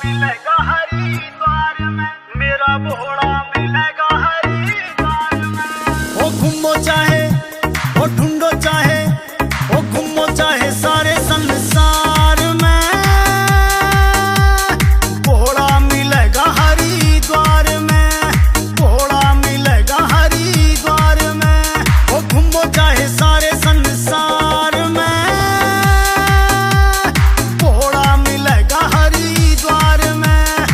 मिलेगा हरिद्वार में, मेरा भोला मिलेगा हरिद्वार में। ओ घूमो चाहे ओ ढूंढो चाहे ओ घूमो चाहे सारे संसार में, भोला मिलेगा हरिद्वार में, भोला मिलेगा हरिद्वार में। ओ घूमो चाहे सारे संसार में, भोला मिलेगा हरिद्वार में।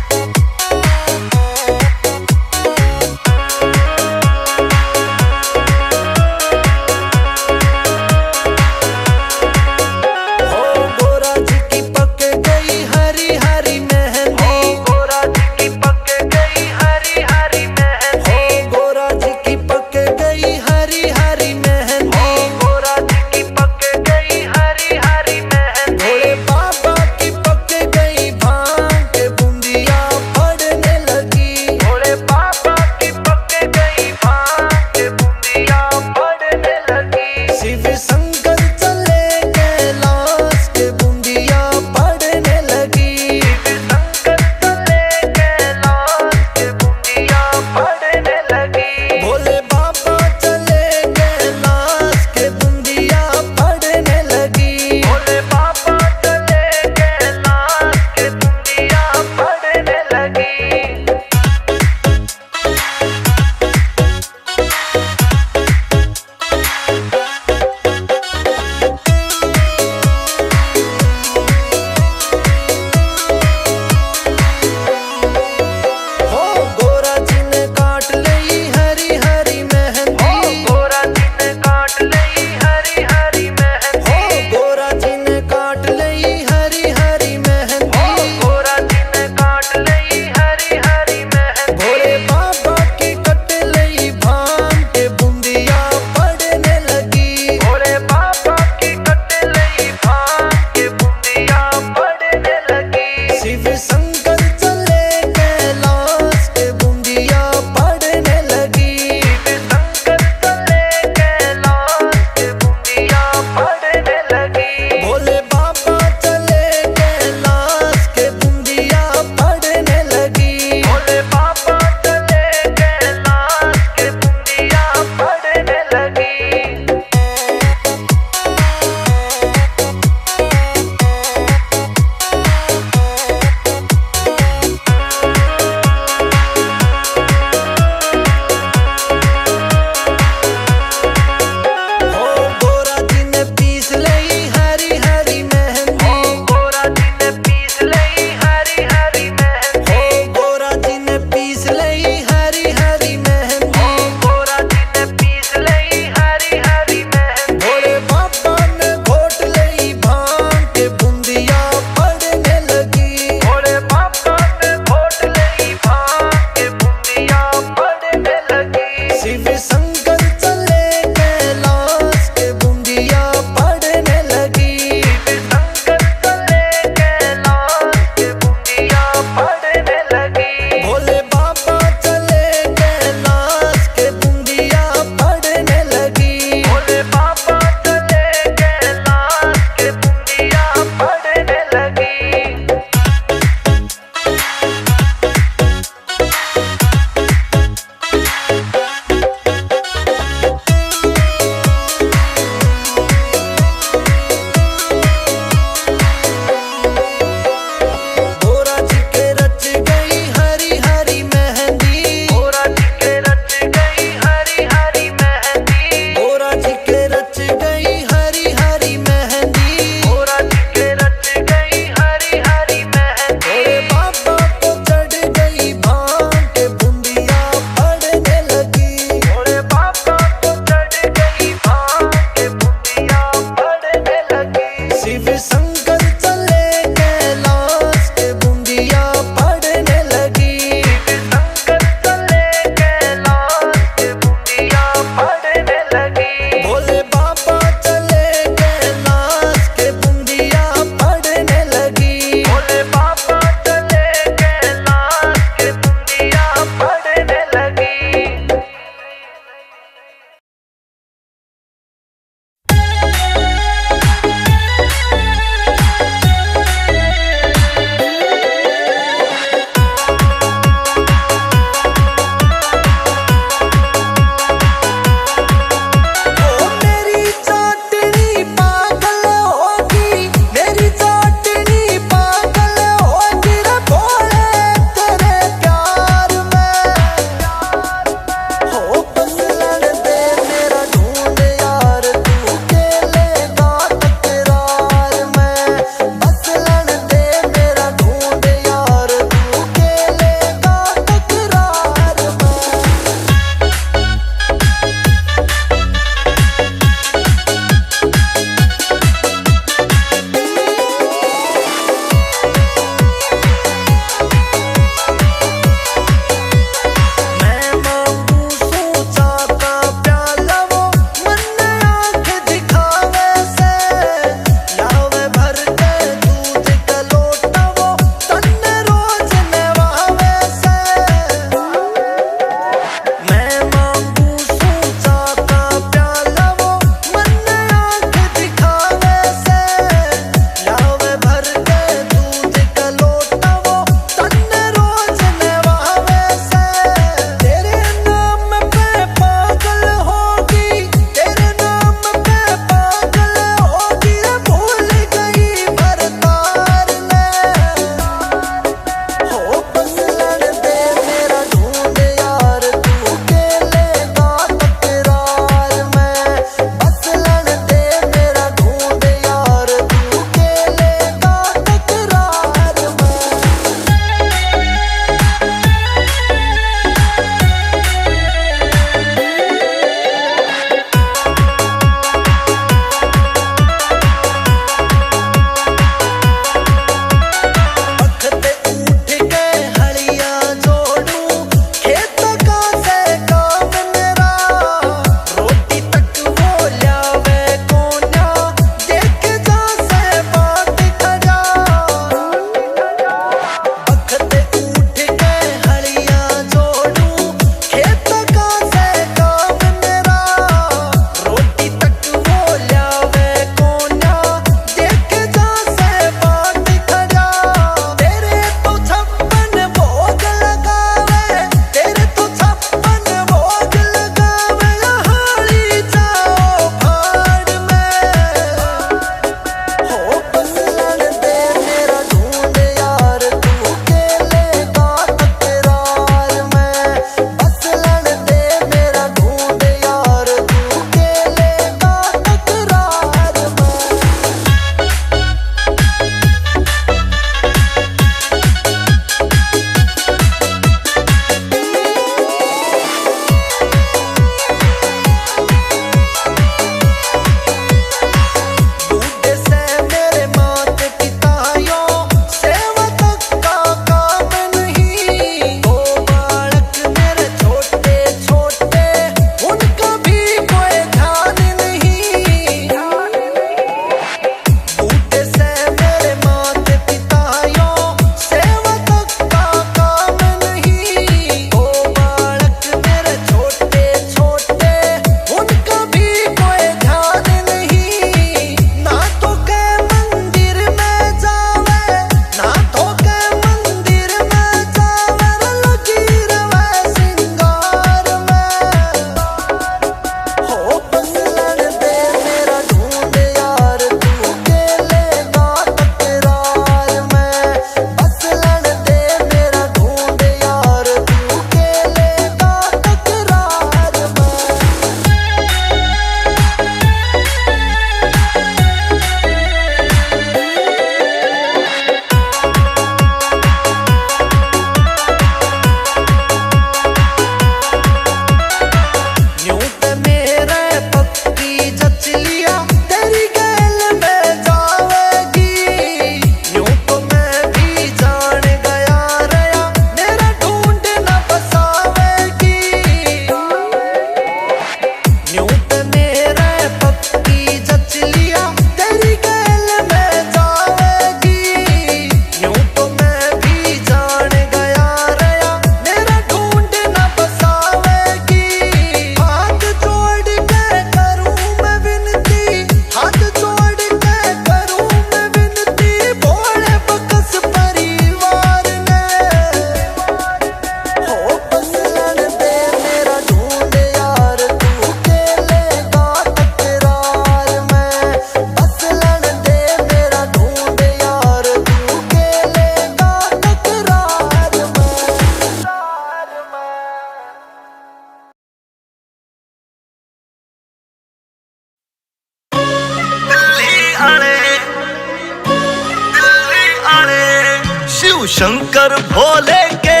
शंकर भोले के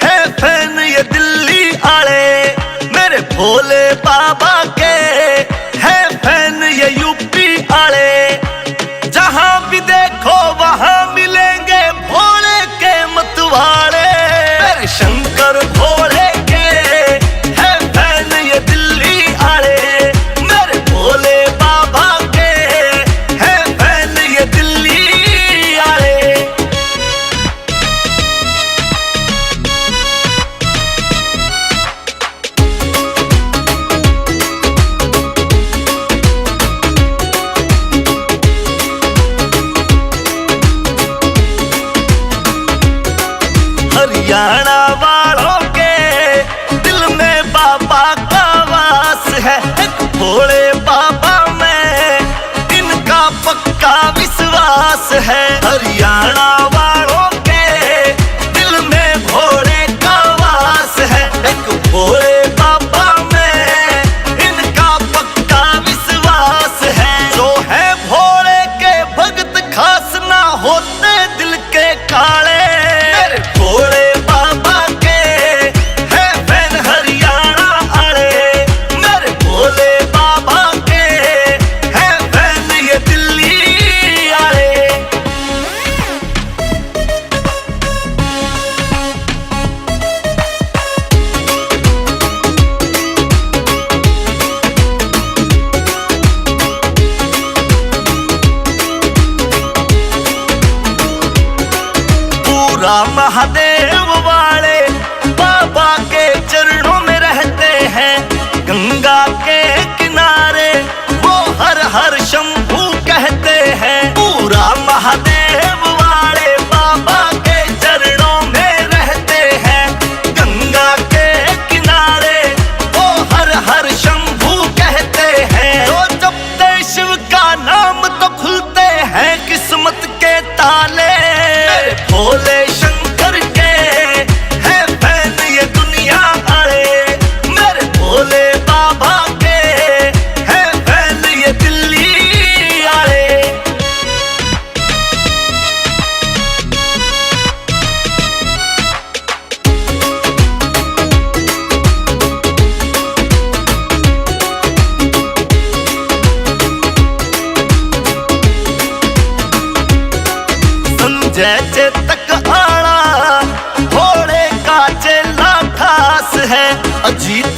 है फैन ये दिल्ली आले, मेरे भोले बाबा के है फैन ये यूपी आले। जहां भी देखो वहां मिलेंगे भोले के मतवाले, मेरे शंकर भोले के है फैन ये दिल्ली आले, मेरे भोले बाबा के है फैन ये दिल्ली आले। हरियाणा वालों के दिल में बाबा का वास है, एक भोले बाबा में इनका पक्का विश्वास है। हरियाणा वालों के दिल में भोले का वास है, एक भोले बाबा में इनका पक्का विश्वास है। जो है भोले के भक्त खास ना होते दिल के काले, भोले बाबा के है फैन हरियाणा आले, मेरे भोले बाबा के है फैन ये दिल्ली आले। पूरा महादेव वाले बाबा के चरणों में रहते हैं, गंगा के किनारे वो हर हर शंभू कहते हैं। पूरा महादेव वाले बाबा के चरणों में रहते हैं, गंगा के किनारे वो हर हर शंभू कहते हैं। तो जपते शिव का नाम तो खुलते हैं किस्मत के ताले, भोले शंकर के है फैन ये दुनिया आले, मेरे भोले बाबा के है फैन ये दिल्ली आले। संजय चेतक आड़ा भोले का चेला खास है, अजीत